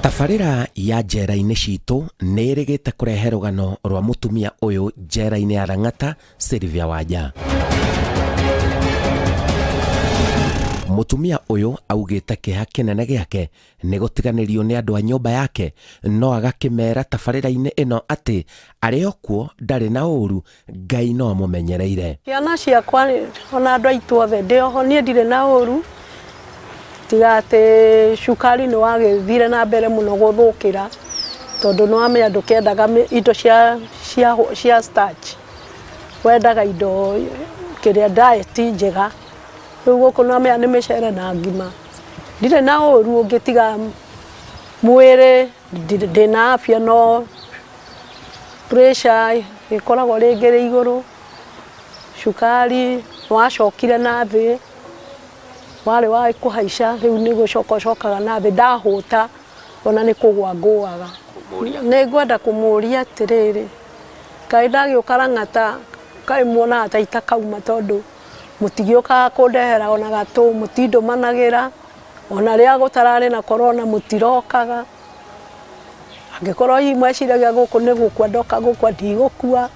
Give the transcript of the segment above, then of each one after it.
Tabarĩra ya njera-inĩ citũ nĩ ĩrĩgĩte kũrehe rũgano rwa mũtumia ũyũ njera-inĩ ya Lang'ata, Sylvia Wanja. Mũtumia ũyũ augĩte kĩeha kĩnene gĩake nĩ gũtiganĩrio nĩ andũ a nyũmba yake, no agakĩmera tabarĩra-inĩ ĩno atĩ arĩ o kuo ndarĩ na ũru, Ngai no amũmenyereire. Ciana ciakwa ona andũ aitũ othe ndĩ oho, niĩ ndirĩ na ũru, tiga atĩ cukari nĩ wagĩthire na mbere mũno gũthũkĩra, tondũ nĩ wamenya ndũkĩendaga indo cia starch, wendaga indo kĩrĩa diet njega. Rĩu gũkũ nĩ wamenya nĩ mĩcere na ngima. Ndirĩ na ũru ũngĩtiga mwĩrĩ ndĩ na afya, no pressure ĩkoragwo rĩngĩ rĩ igũrũ, cukari wacokire na thĩ, warĩ wa kũhaica, rĩu nĩ gũcokaga na thĩ, ndahũta ona nĩ kũgwa ngũaga. Nĩ ngwenda kũmũria atĩrĩrĩ, kaĩ ndagĩũka Lang'ata kaĩ muonaga ta itakauma, tondũ mũtigĩũkaga kũndehera ona gatũ, mũtindũmanagĩra, ona rĩrĩa gũtararĩ na corona mũtirokaga. Angĩkorwo hihi mweciragia gũkũ nĩ gũkua ndoka gũkua, ndigũkua,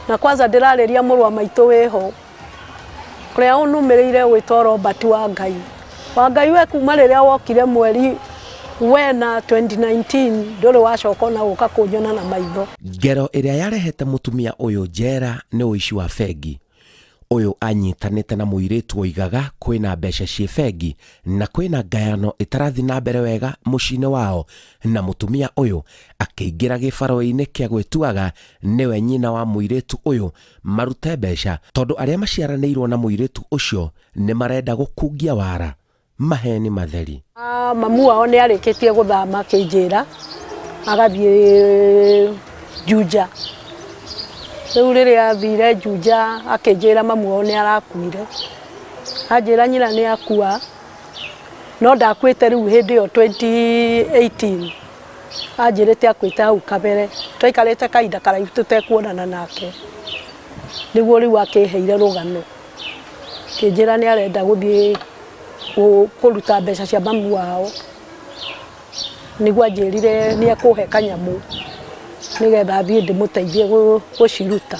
na kwanza ndĩrarĩria mũrũ wa maitũ wĩho kũrĩa ũnumĩrĩire gwĩtwo Robert Wangai. Wangai we kuma rĩrĩa wokire mweri wena 2019 ndũrĩ wacoka na gũka kũnyona na maitho. Ngero ĩrĩa yarehete mũtumia ũyũ njera nĩ ũici wa bengi. Ũyũ anyitanĩte na mũirĩtu oigaga kwĩna mbeca ciĩ bengi na kwĩna ngayano ĩtarathi na mbere wega mũciĩ-inĩ wao, na mũtumia ũyũ akĩingĩra gĩbarũ-inĩ kĩa gwĩtuaga nĩwe nyina wa mũirĩtu ũyũ marute mbeca, tondũ arĩa maciaranĩirwo na mũirĩtu ũcio nĩ marenda gũkungia wara. Maheni matheri. Mamu wao nĩ arĩkĩtie gũthama kĩnjĩra agathiĩ Juja. Rĩu rĩrĩa athire Juja akĩnjĩra mamu wao nĩ arakuire. Anjĩra nyina nĩ akua, no ndakuĩte rĩu hĩndĩ ĩyo 2018. Anjĩrĩte akuĩte hau kabere, twaikarĩte kahinda karaihu tũtekuonana nake. Nĩguo rĩu akĩheire rũgano, kĩnjĩra nĩ arenda gũthiĩ kũruta mbeca cia mamu wao, nĩguo anjĩrire nĩ ekũhe kanyamũ nĩgetha thiĩ ndĩmũteithie gũciruta.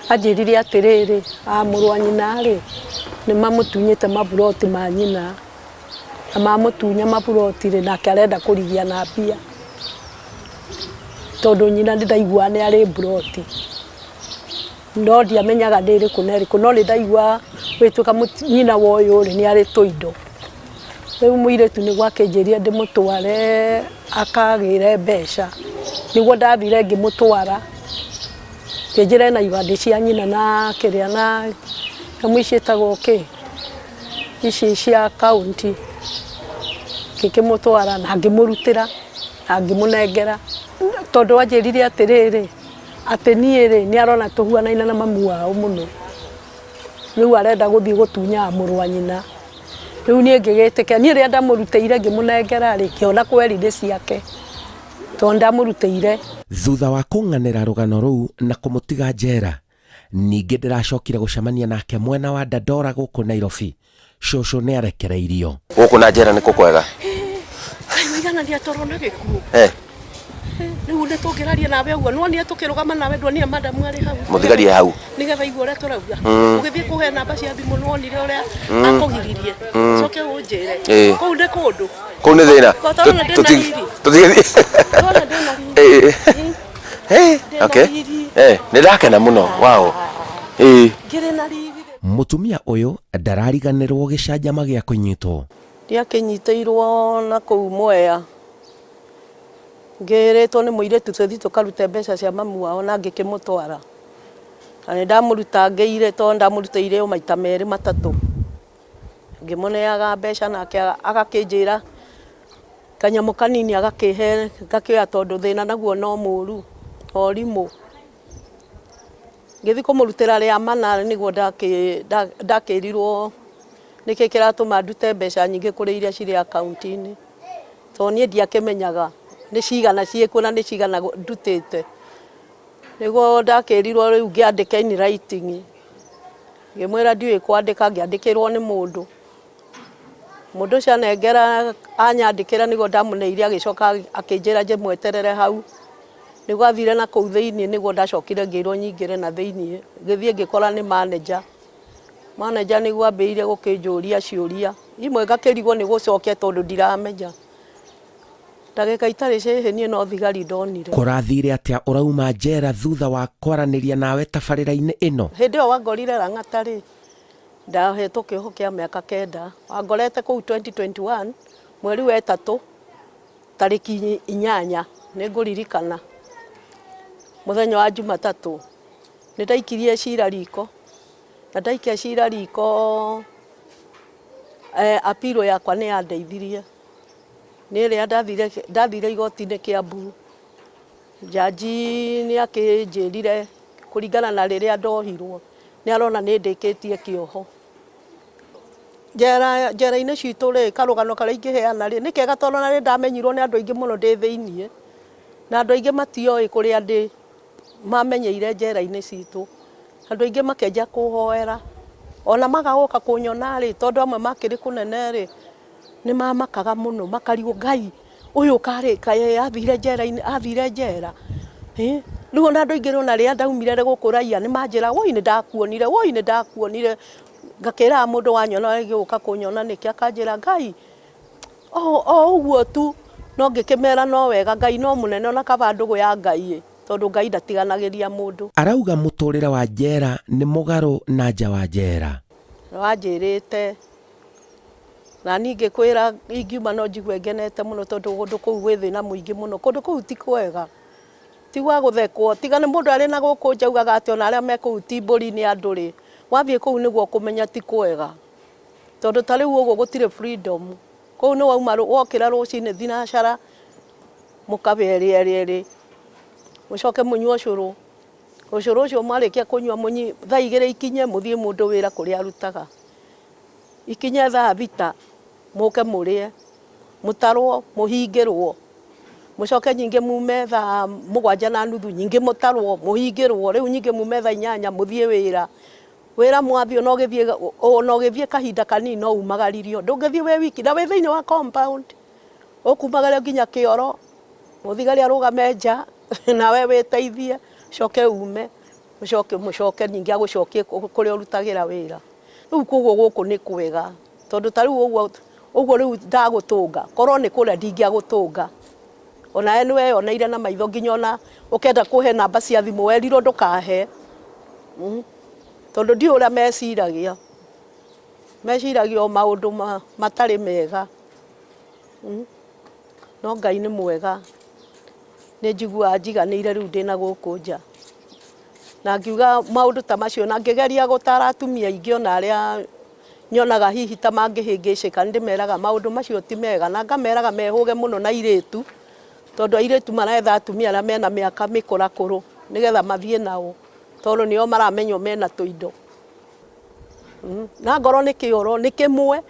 Anjĩrire atĩrĩrĩ, mũrũ wa nyina rĩ, nĩ mamũtunyĩte maburoti ma nyina, na mamũtunya maburoti rĩ, nake arenda kũrigia na mbia, tondũ nyina ndaigua nĩ arĩ buroti, no ndiamenyaga nĩ ĩrĩkũ na ĩrĩkũ, no nĩ ndaigua wĩtuĩka nyina wa ũyũ rĩ nĩ arĩ tũindo. Rĩu mũirĩtu nĩguo akĩnjĩrire ndĩmũtware akagĩre mbeca, nĩguo ndathire ngĩmũtwara, kĩnjĩra na ibandĩ cia nyina na kĩrĩa na nyamũ ici ciĩtagwo kĩ, ici cia kaunti, ngĩkĩmũtwara na ngĩmũrutĩra na ngĩmũnengera, tondũ anjĩrire atĩrĩrĩ, atĩ niĩ rĩ nĩ arona tũhuanaine na mamu wao mũno, rĩu arenda gũthiĩ gũtunya mũrũ wa nyina. Rĩu niĩ ngĩgĩtĩkia, niĩ rĩrĩa ndamũrutĩire ngĩmũnengera rĩ, kĩona kweri nĩ ciake, tondũ ndamũrutĩire. Thutha wa kũng'anĩra rũgano rũu na kũmũtiga njera, ningĩ ndĩracokire gũcemania nake mwena wa Dandora gũkũ Nairobi. Cũcũ nĩ arekereirio. Gũkũ na njera nĩ kũkwega. Kaigana toro na gĩkuũ. Rĩu nĩ tũngĩraria nawe ũguo, no niĩ tũkĩrũgama nawe ndwonire madamu arĩ hau. Mũthigarie hau. Nĩgetha igua ũrĩa tũrauga. Ũgĩthiĩ kũhe namba cia thimũ nĩ wonire ũrĩa akũgiririe. Coke ũnjĩre. Kũu nĩ kũndũ. Kũu nĩ thĩna. Okay. Nĩ ndakena mũno. Wow. Mũtumia ũyũ ndarariganĩrwo gĩcanjama gĩa kũnyitwo. Ndiakĩnyitĩirwo na kũu Mwea. Ngĩrĩtwo nĩ mũirĩtu tũthiĩ tũkarute mbeca cia mamu wao na ngĩkĩmũtwara. Na nĩ ndamũruta ngĩire, tondũ ndamũrutĩire maita merĩ matatũ. Ngĩmũneaga mbeca nake agakĩnjĩra kanyamũ kanini agakĩhe ngakĩoya, tondũ thĩna naguo no mũru orimũ. Ngĩthiĩ kũmũrutĩra rĩa mana, nĩguo ndakĩrirwo nĩkĩ kĩratũma ndute mbeca nyingĩ kũrĩ iria cirĩ akaunti-inĩ, tondũ niĩ ndiakĩmenyaga nĩ cigana ciĩkuo na nĩ cigana ndutĩte. Nĩguo ndakĩrirwo rĩu ngĩandĩka in writing, ngĩmwĩra ndiũĩ kwandĩka, ngĩandĩkĩrwo nĩ mũndũ. mundu cia nengera anyandikira nigo ndamuneire agicoka akinjira nje mweterere hau nigo athire na kuu thiini nigo ndacokire ngirwo nyingire na thiini ngithie ngikora ni manager nigo ambeire gukinjuria ciuria imwe ngakirigwo ni gucokia tondu ndiramenya ndagika itari cihe nie no thigari ndonire. Kurathire atia urauma njera thutha wa kwaraniria nawe tabarira-ini ino? Hindi o wangorire Rang'ata ndahetwo kiho kia miaka 9 wangorete kuu 2021 mweri wa 3 tariki 8 ninguririkana muthenya wa Jumatatu nindaikirie cira riko na ndaikia cira riko apilo yakwa ni yandeithirie niria ndathire igoti-ini Kiambu jaji ni akinjirire kuringana na riria ndohirwo ni arona ni ndikitie kioho njera-ini citu ri karugano karia ingiheana ri ni kega tondu na ri ndamenyirwo ni andu aingi muno ndi thiini na andu aingi matioi kuria ndi mamenyeire njera-ini citu andu aingi makenja kuhoera ona magaguka kunyona ri tondu amwe makiri kunene ri ni mamakaga muno makarigo Ngai uyu karika athire njera-ini athire njera riu na andu aingi rona ria ndaumire gukuraia ni manjira woi ni ndakuonire ngakira mundu wanyona agiuka kunyona niki akanjira Ngai uguo tu no ngikimera no wega Ngai no munene ona kaba ndugu ya Ngai tondu Ngai ndatiganagiria mundu. Arauga muturire wa njera ni mugaru na nja wa njera. Wanjirite na ningi kwira ingiuma no njigwe ngenete muno tondu gundu kuu gwi thina muingi muno kundu kuu ti kwega ti gwa guthekwo tiga ni mundu ari na guku njaugaga ati ona aria me kuu ti mburi ni andu ri wathie kuu niguo kumenya ti kwega tondu tariu uguo gutire freedom kuu ni wauma wokira rucini thinacara mukaberia mucoke munywa ucuru ucio mwarikia kunywa munyi thaa 2 ikinye muthie mundu wira kuria arutaga ikinye thaa 6 muke murie mutarwo muhingirwo mucoke nyingi mume thaa 7:30 nyingi mutarwo muhingirwo riu nyingi mume thaa 8 muthie wira mwathio no githie kahinda kanini no umagaririo ndungithie we wiki na we thiini wa compound ukumagario nginya kioro muthigari arugame nja na we witeithie coke ume mucoke nyingi agucokie kuria urutagira wira riu kuguo guku ni kwega tondu tariu uguo riu ndagutunga korwo ni kuria ndingiagutunga ona niwe oneire na maitho nginya ona ukenda kuhe namba cia thimu werirwo ndukahe tondu ndi uria meciragia o maundu matari mega no Ngai ni mwega ni njigua njiganire riu ndina guku nja na ngiuga maundu ta macio na ngigeria gutara atumia aingi ona aria nyonaga hihi ta mangihingicika ndimeraga maundu macio ti mega na ngameraga mehuge muno na iritu tondu iritu maretha atumia aria mena miaka mikurakuru nigetha mathie nao tondu nio maramenyo mena tuindo na ngoro ni kioro ni kimwe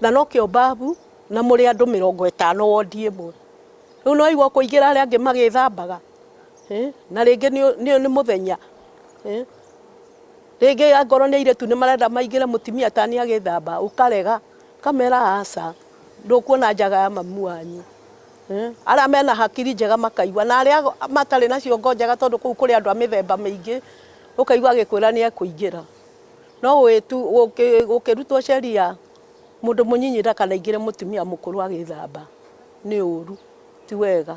na no kio babu na muri andu 50 wodi imwe riu no igwo kuigira aria angi magithambaga na ringi ni muthenya ringi ngoro ni iritu ni marenda maigire mutimia tani agithamba ukarega kamera aca ndukuona njaga ya mamu wanyu aria mena hakiri njega makaigua na aria matari nacio ngonjaga tondu kuu kuri andu a mithemba mingi ukaigua agikwira ni ekuingira no witu ukirutwo sheria mundu munyinyi ndakana ingire mutimia mukuru agithamba ni uru ti wega.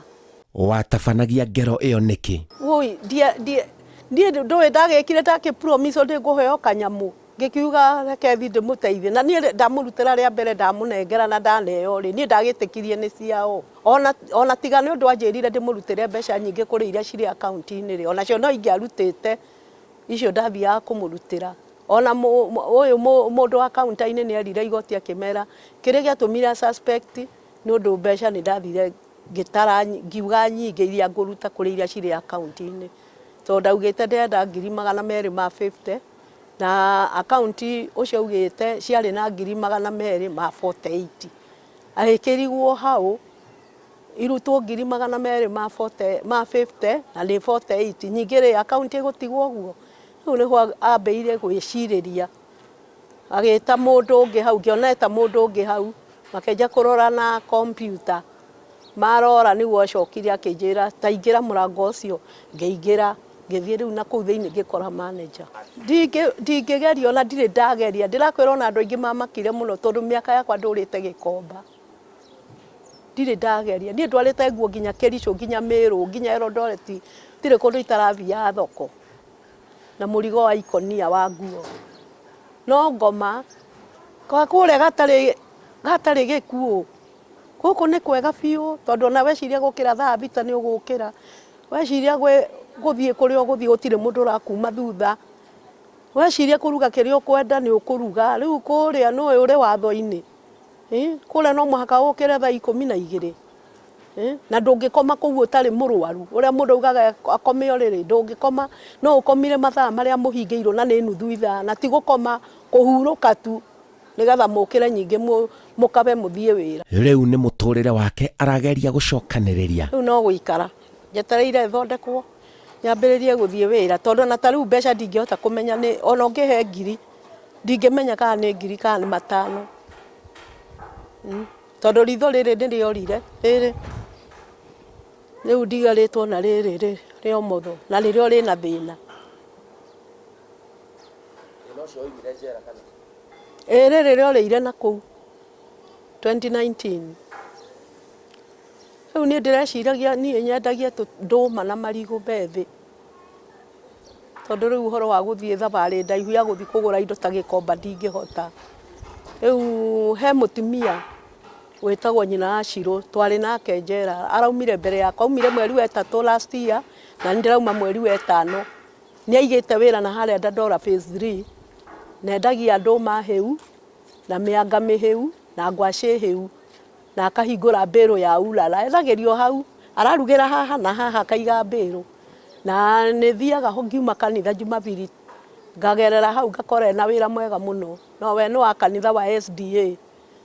Watabanagia ngero iyo niki? Woi ndie ndoe ndagekire ndake promise ndi nguheo kanyamu ngikiuga reke thi ndimuteithie na nie ndamurutira ria mbere ndamunengera na ndaneo ri nie ndagitikirie ni ciao ona tiga ni undu anjirire ndimurutire mbeca nyingi kuri iria ciri account-ini ri ona cio no ingiarutite icio ndathia kumurutira ona uyu mundu account-ini ni erire igoti akimera kire giatumira suspect ni undu mbeca ni ndathire ngitara ngiuga nyingi iria nguruta kuri iria ciri account-ini tondu ndaugite ndenda 250 na account ucio ugite ciari na 248 arikirigwo hau irutwo 250 na ni 48 nyingire account igutigwo guo riu niho ambeire gwiciriria agita mundu ungi hau ngioneta mundu ungi hau makenja kurora na computer marora ni wacokire akinjira taingira murango ucio ngeingira ngithie riu na kuu thiini ngikora manager ndingigeria ona ndire ndageria ndirakwira ona andu aingi mamakire muno tondu miaka yakwa ndurite Gikomba ndire ndageria ni ndwarite nguo nginya Kericho nginya Meru nginya Eldoret ndire kundu itarathia thoko na murigo wa ikonia wa nguo no ngoma kwa kure gatari gikuo guku ni kwega biu tondu na weciria gukira thaa thita ni ugukira weciria guthie kuria guthie gutire mundu rakuma thutha weciria kuruga kiria ukwenda ni ukuruga riu kuria no uri watho-ini kuria no muhaka ukire thaa 12 na ndungikoma kuu utari murwaru uria mundu ugaga akome oriri ndungikoma no ukomire mathaa maria muhingeirwo na ni nuthu ithaa na ti gukoma kuhuruka tu nigatha mukire nyingi mukabe muthie wira riu ni muturire wake arageria gucokaniriria riu no guikara njetereire thondekwo nyambiririe guthie wira tondu na tariu mbeca ndingihota kumenya ni ona ungihe ngiri ndingimenya kana ni ngiri kana ni 5 tondu ritho riri ndiriorire riri riu ndigaritwo na riri ri omotho na ririo rina thina riri rioreire na kuu 2019 riu ni ndireciragia nie nyendagia nduma na marigo bethi tondu riu uhoro wa guthie thabari ndaihu ya guthie kugura indo ta Gikomba ndingihota riu he mutimia wetagwo nyina Ashiro twari nake njera araumire mbere yakwa aumire mweri wa 3 last year na ndirauma mweri wa 5 ni aigite wira na haria Dandora phase 3 nendagia nduma heu na mianga miheu na ngwaci heu na akahingura mbiru ya ulala ethagirio hau ararugira haha na haha kaiga mbiru na ni thiaga ho ngiuma kanitha Jumapili ngagerera hau ngakora na wira mwega muno no we no wa kanitha wa SDA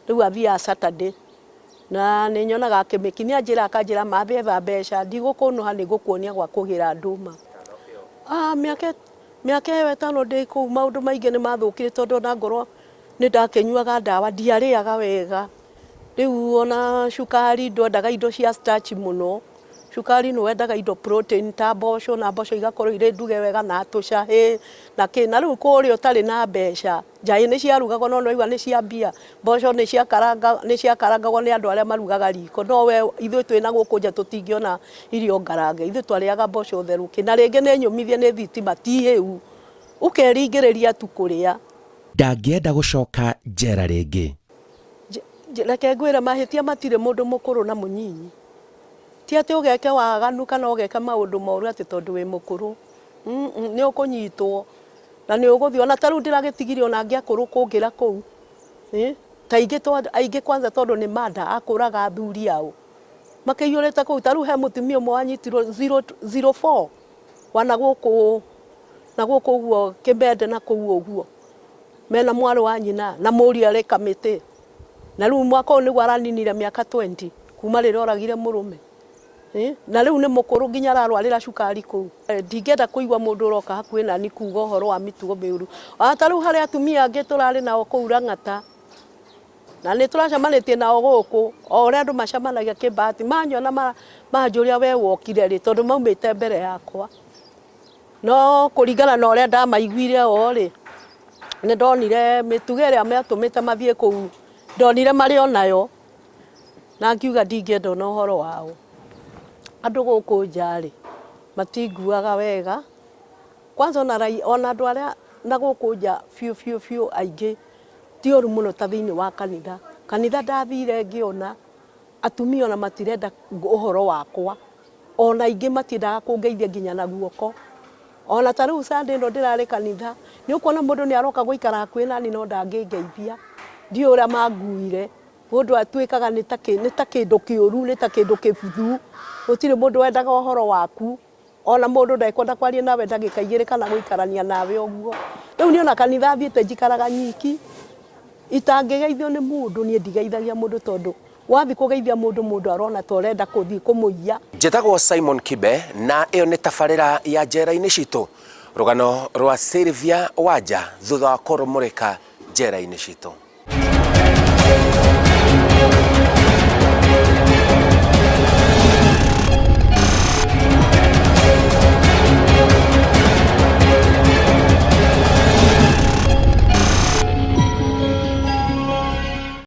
riu athia Saturday na ni nyonaga akimikinia njira akanjira mabetha mbeca ndigukunuha ni gukuonia gwa kugira nduma miaka ewe tano ndi kuu maundu maingi ni mathukire tondu na ngoro ni ndakenyuaga ndawa ndiariaga wega riu ona shukari ndwendaga indo cia starch muno shukari no wendaga indo protein ta mboco na mboco igakorwo ire nduge wega na tucahi na kina riu kuria utari na mbeca njai ni ciarugagwo no noiwa ni cia mbia mboco ni ciakarangagwo ni andu aria marugaga riko no we ithuĩ twina guku nja tutingiona irio ngarange ithuĩ twariaga mboco theruki na ringi ni nyumithie ni thitima ti hiu ukeringiriria tu kuria ndangienda gucoka njera ringi reke ngwira mahitia matire mundu mukuru na munyinyi ti ati ugeke waganu kana ugeke maundu moru ati tondu wi mukuru ni ukunyitwo na ni uguthi ona taru ndiragitigirio na angi akuru kungira kuu aingĩ kwanza tondu ni mada akuraga athuri ao makĩiyũrĩte kũu taru he mũtumia ũmwe wanyitirwo 004 wana gũkũ ũguo Kĩmende na kũu ũguo mena mwarĩ wa nyina na mũriũ arĩ kamĩtĩ na rĩu mwaka ũyũ nĩguo araninire mĩaka 20 kuma rĩrĩa oragire mũrũme na rĩu nĩ mũkũrũ nginya ararwarĩra cukari kũu ndingĩenda kũigua mũndũ ũroka hakuhĩ nani kuuga ũhoro wa mĩtugo mĩũru ta rĩu harĩ atumia angĩ tũrarĩ nao kũu Lang'ata na nĩ tũracemanĩtie nao gũkũ o ũrĩa andũ macemanagia kĩbahati manyona manjũria we wokire rĩ tondu maumĩte mbere yakwa no kũringana na ũrĩa ndamaiguire o rĩ nĩ ndonire mĩtugo ĩrĩa matũmĩte mathiĩ kũu ndonire marĩ onayo na ngiuga ndingĩenda ona ũhoro wao andũ gũkũ nja rĩ matinguaga wega kwanza ona andũ arĩa na gũkũ nja biũ aingĩ ti ũru mũno ta thĩinĩ wa kanitha ndathire ngĩona atumia ona matirenda ũhoro wakwa ona aingĩ matiendaga kũngeithia nginya na guoko ona ta rĩu Sunday ĩno ndĩrarĩ kanitha nĩ ũkuona mũndũ nĩ aroka gũikara hakuhĩ nani no ndangĩngeithia ndiũ ũrĩa manguire mũndũ atuĩkaga nĩ ta kĩndũ kĩũru nĩ ta kĩndũ kĩbuthu gũtirĩ mũndũ wendaga ũhoro waku ona mũndũ ndekwenda kwaria nawe ndagĩka igĩrĩ kana gũikarania nawe ũguo rĩu niĩ ona kanitha thiĩte njikaraga nyiki itangĩgeithio nĩ mũndũ niĩ ndigeithagia mũndũ tondu wathi kũgeithia mũndũ arona ta ũrenda kũthiĩ kũmũiya. Njĩtagwo Simon Kibe na ĩyo nĩ tabarĩra ya njera-inĩ citũ rũgano rwa Sylvia Wanja thutha wa kũrũmũrĩka njera-inĩ citũ.